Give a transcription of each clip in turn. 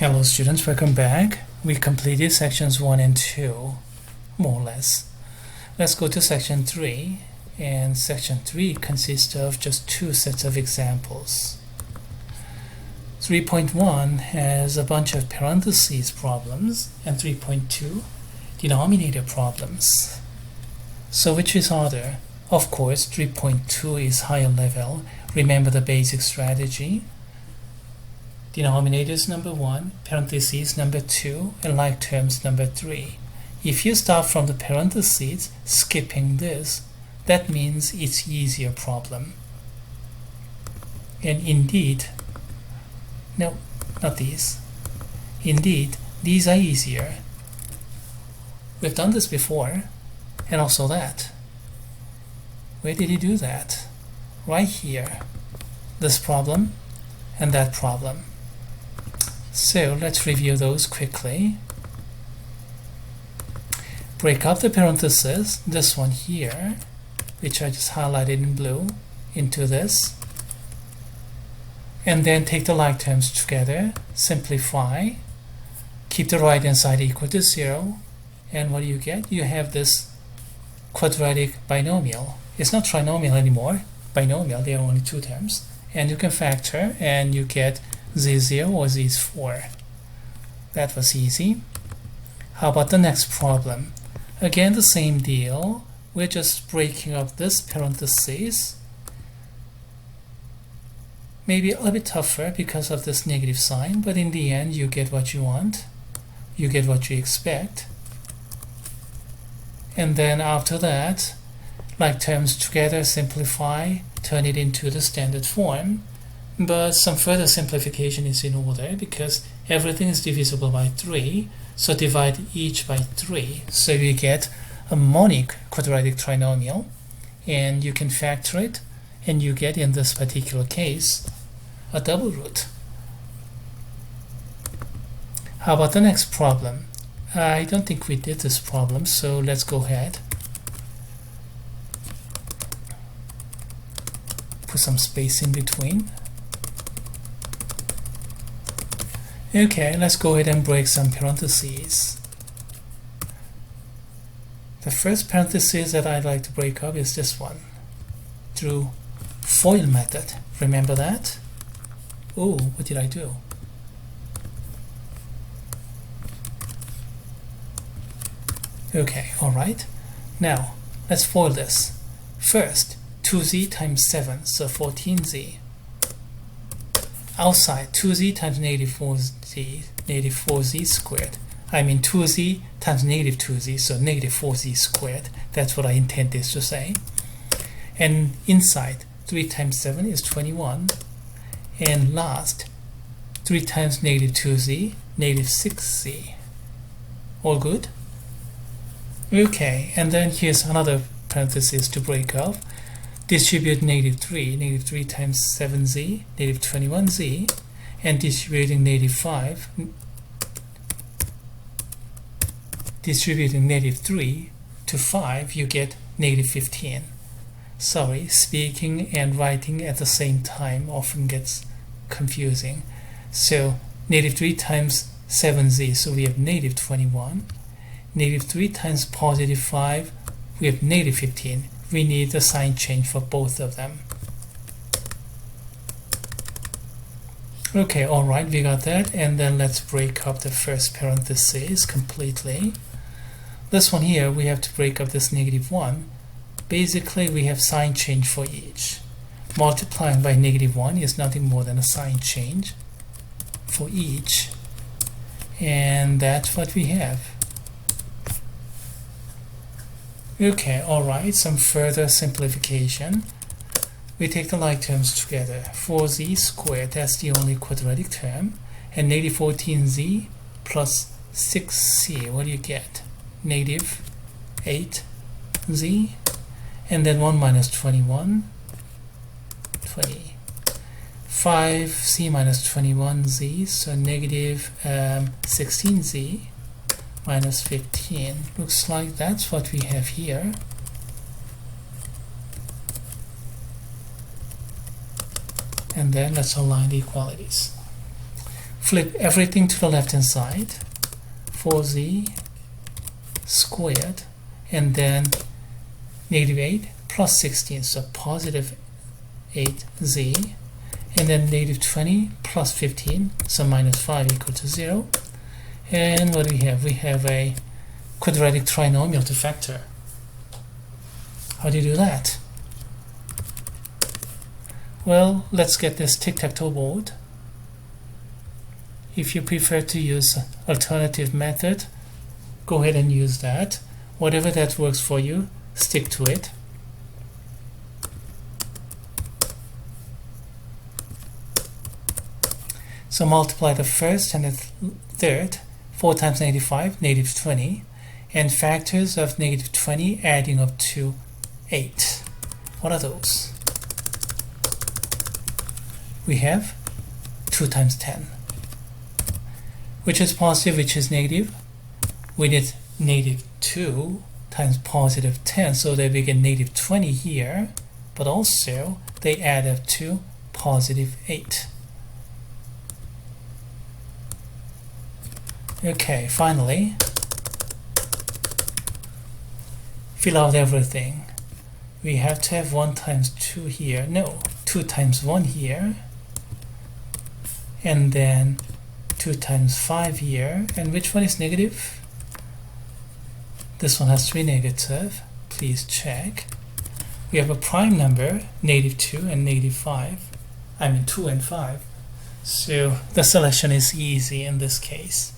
Hello students, welcome back. We completed sections 1 and 2, more or less. Let's go to section 3, and section 3 consists of just two sets of examples. 3.1 has a bunch of parentheses problems, and 3.2 denominator problems. So which is harder? Of course, 3.2 is higher level. Remember the basic strategy. Denominators number 1, parentheses number 2, and like terms number 3. If you start from the parentheses, skipping this, that means it's easier problem. And indeed, no, not these. Indeed, these are easier. We've done this before, and also that. Where did he do that? Right here. This problem and that problem. So let's review those quickly. Break up the parentheses, this one here, which I just highlighted in blue, into this. And then take the like terms together, simplify, keep the right hand side equal to 0, and what do you get? You have this quadratic binomial. It's not trinomial anymore, binomial, there are only two terms. And you can factor, and you get z0 or z4. That was easy. How about the next problem? Again, the same deal. We're just breaking up this parentheses. Maybe a little bit tougher because of this negative sign, but in the end you get what you want. You get what you expect. And then after that, like terms together, simplify, turn it into the standard form. But some further simplification is in order because everything is divisible by 3, so divide each by 3. So you get a monic quadratic trinomial, and you can factor it, and you get, in this particular case, a double root. How about the next problem? I don't think we did this problem, so let's go ahead. Put some space in between. Okay, let's go ahead and break some parentheses. The first parenthesis that I'd like to break up is this one, through FOIL method. Remember that? Oh, what did I do? Okay, alright. Now, let's FOIL this. First, 2z times 7, so 14z. Outside, 2z times negative 4z squared. I mean 2z times negative 2z, so negative 4z squared. That's what I intended to say. And inside, 3 times 7 is 21. And last, 3 times negative 2z, negative 6z. All good? Okay, and then here's another parenthesis to break up. Distribute negative 3 times 7z, negative 21z, and distributing negative 5, distributing negative 3 to 5, you get negative 15. Sorry, speaking and writing at the same time often gets confusing. So negative 3 times 7z, so we have negative 21. Negative 3 times positive 5, we have negative 15. We need a sign change for both of them. Okay, alright, we got that. And then let's break up the first parenthesis completely. This one here, we have to break up this negative 1. Basically, we have sign change for each. Multiplying by negative 1 is nothing more than a sign change for each. And that's what we have. Okay, alright, some further simplification. We take the like terms together. 4z squared, that's the only quadratic term. And negative 14z plus 6c, what do you get? Negative 8z. And then 1 minus 21, 20. 5c minus 21z, so negative 16z. Minus 15. Looks like that's what we have here. And then let's align the equalities. flip everything to the left hand side, 4z squared, and then negative 8 plus 16, so positive 8z, and then negative 20 plus 15, so minus 5 equal to 0. And what do we have? We have a quadratic trinomial to factor. How do you do that? Well, let's get this tic-tac-toe board. If you prefer to use alternative method, go ahead and use that. Whatever that works for you, stick to it. So multiply the first and the third. 4 times negative 5, negative 20, and factors of negative 20 adding up to 8. What are those? We have 2 times 10. Which is positive, which is negative? We need negative 2 times positive 10, so they begin negative 20 here, but also they add up to positive 8. Okay, finally, fill out everything. We have to have 1 times 2 here. No, 2 times 1 here. And then 2 times 5 here. And which one is negative? This one has to be negative. Please check. We have a prime number, negative 2 and negative 5. I mean 2 and 5. So the selection is easy in this case.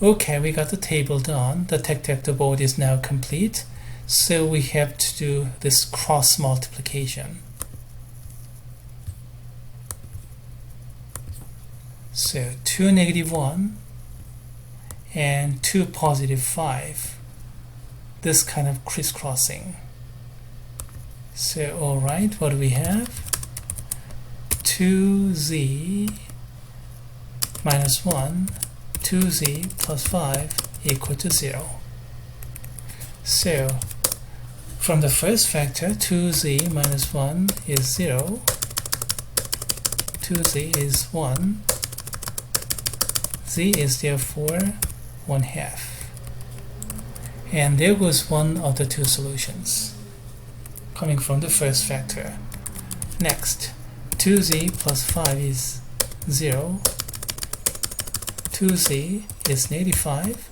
Okay, we got the table done. The tic-tac-toe board is now complete. So we have to do this cross multiplication. So 2 negative 1 and 2 positive 5. This kind of crisscrossing. So alright, what do we have? 2z minus 1, 2z plus 5 equal to 0. So from the first factor, 2z minus 1 is 0, 2z is 1, z is therefore 1/2. And there goes one of the two solutions coming from the first factor. Next, 2z plus 5 is 0, 2z is negative 5,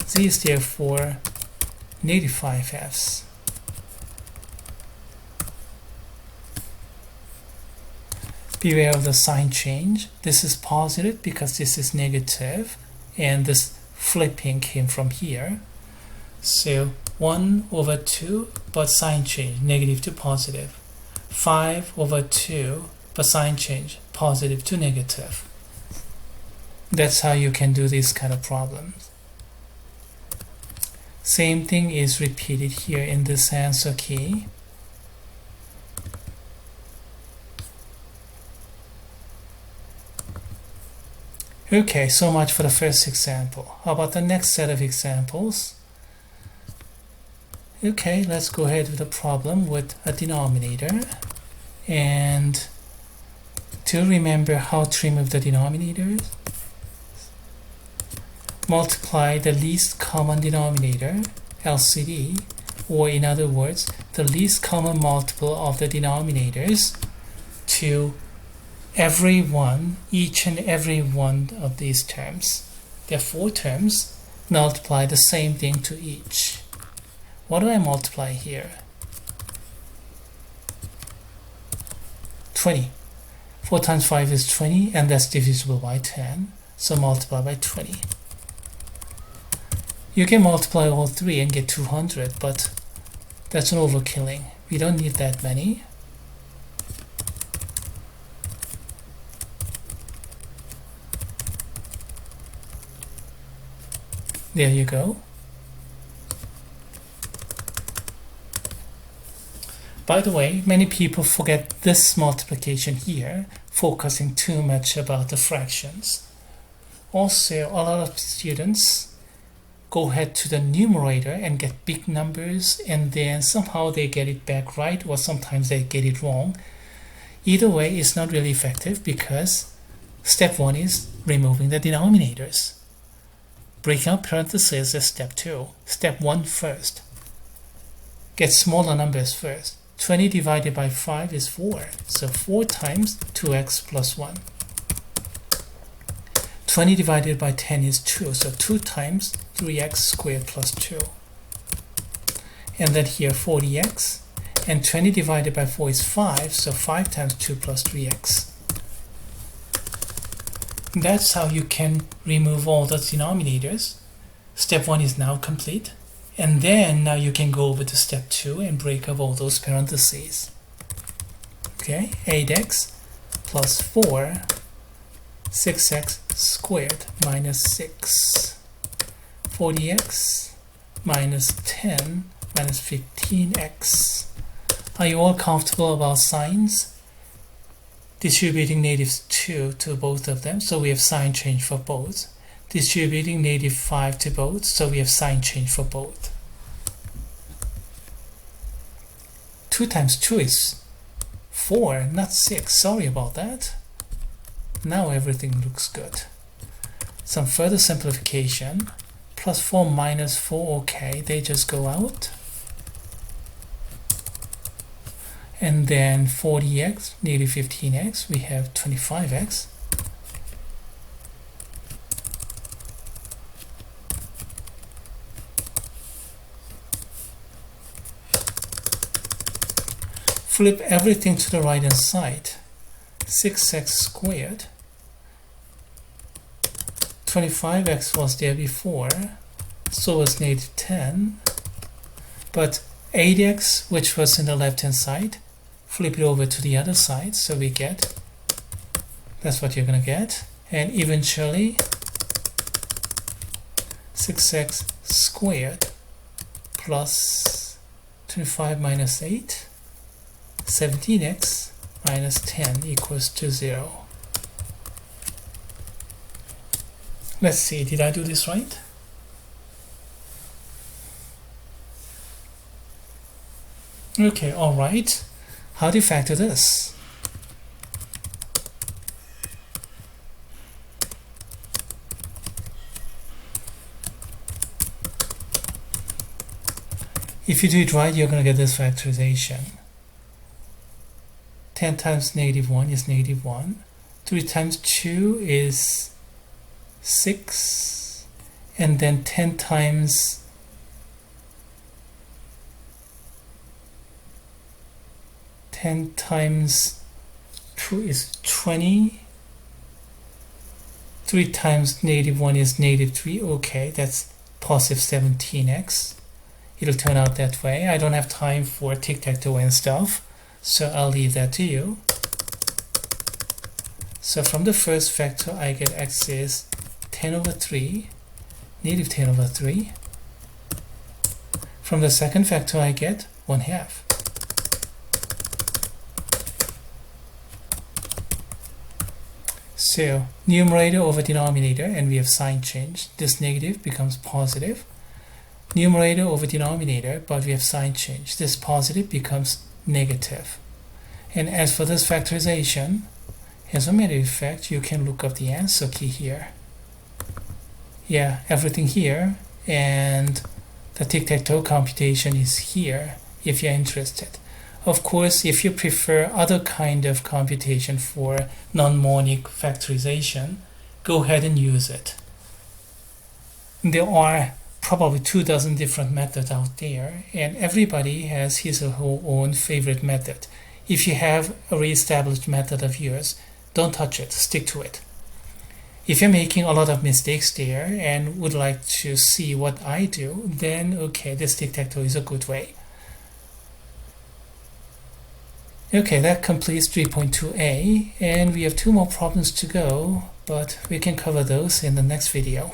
z is therefore negative 5/2. Beware of the sign change. This is positive because this is negative, and this flipping came from here. So 1 over 2, but sign change, negative to positive. 5 over 2, but sign change, positive to negative. That's how you can do these kind of problems. Same thing is repeated here in this answer key. Okay, so much for the first example. How about the next set of examples? Okay, let's go ahead with a problem with a denominator. And to remember how to remove the denominators, multiply the least common denominator, LCD, or in other words, the least common multiple of the denominators to every one, each and every one of these terms. There are 4 terms. Multiply the same thing to each. What do I multiply here? 20. 4 times 5 is 20, and that's divisible by 10. So multiply by 20. You can multiply all 3 and get 200, but that's an overkilling. We don't need that many. There you go. By the way, many people forget this multiplication here, focusing too much about the fractions. Also, a lot of students go ahead to the numerator and get big numbers, and then somehow they get it back right, or sometimes they get it wrong. Either way, it's not really effective because Step 1 is removing the denominators. Breaking up parentheses is step 2. Step 1 first. Get smaller numbers first. 20 divided by 5 is 4. So 4 times 2x plus 1. 20 divided by 10 is 2. So 2 times 3x squared plus 2. And then here 40x. And 20 divided by 4 is 5. So 5 times 2 plus 3x. That's how you can remove all the denominators. Step 1 is now complete. And then now you can go over to step 2 and break up all those parentheses. Okay, 8x plus 4, 6x squared minus 6, 40x minus 10 minus 15x. Are you all comfortable about signs? Distributing -2 to both of them, so we have sign change for both. Distributing -5 to both, so we have sign change for both. 2 times 2 is 4, not 6. Sorry about that. Now everything looks good. Some further simplification. Plus 4 minus 4, okay, they just go out. And then 40x, -15x, we have 25x. Flip everything to the right hand side. 6x squared. 25x was there before, so was -10. But 8x, which was in the left hand side, flip it over to the other side, so we get, that's what you're gonna get. And eventually 6x squared plus 25 minus 8, 17x minus 10 equals to 0. Let's see, did I do this right? Okay, all right. How do you factor this? If you do it right, you're going to get this factorization. 10 times -1 is -1. 3 times 2 is 6. And then 10 times 10 times 2 is 20. 3 times -1 is -3. Okay, that's positive 17x. It'll turn out that way. I don't have time for tic-tac-toe and stuff, so I'll leave that to you. So from the first factor, I get x is 10 over 3, -10 over 3. From the second factor, I get 1/2. So numerator over denominator, and we have sign change. This negative becomes positive. Numerator over denominator, but we have sign change. This positive becomes negative. And as for this factorization, as a matter of fact, you can look up the answer key here. Yeah, everything here, and the tic-tac-toe computation is here if you're interested. Of course, if you prefer other kind of computation for non-mnemonic factorization, go ahead and use it. There are probably 24 different methods out there, and everybody has his or her own favorite method. If you have a re-established method of yours, don't touch it, stick to it. If you're making a lot of mistakes there and would like to see what I do, then okay, this tic-tac-toe is a good way. Okay, that completes 3.2a, and we have 2 more problems to go, but we can cover those in the next video.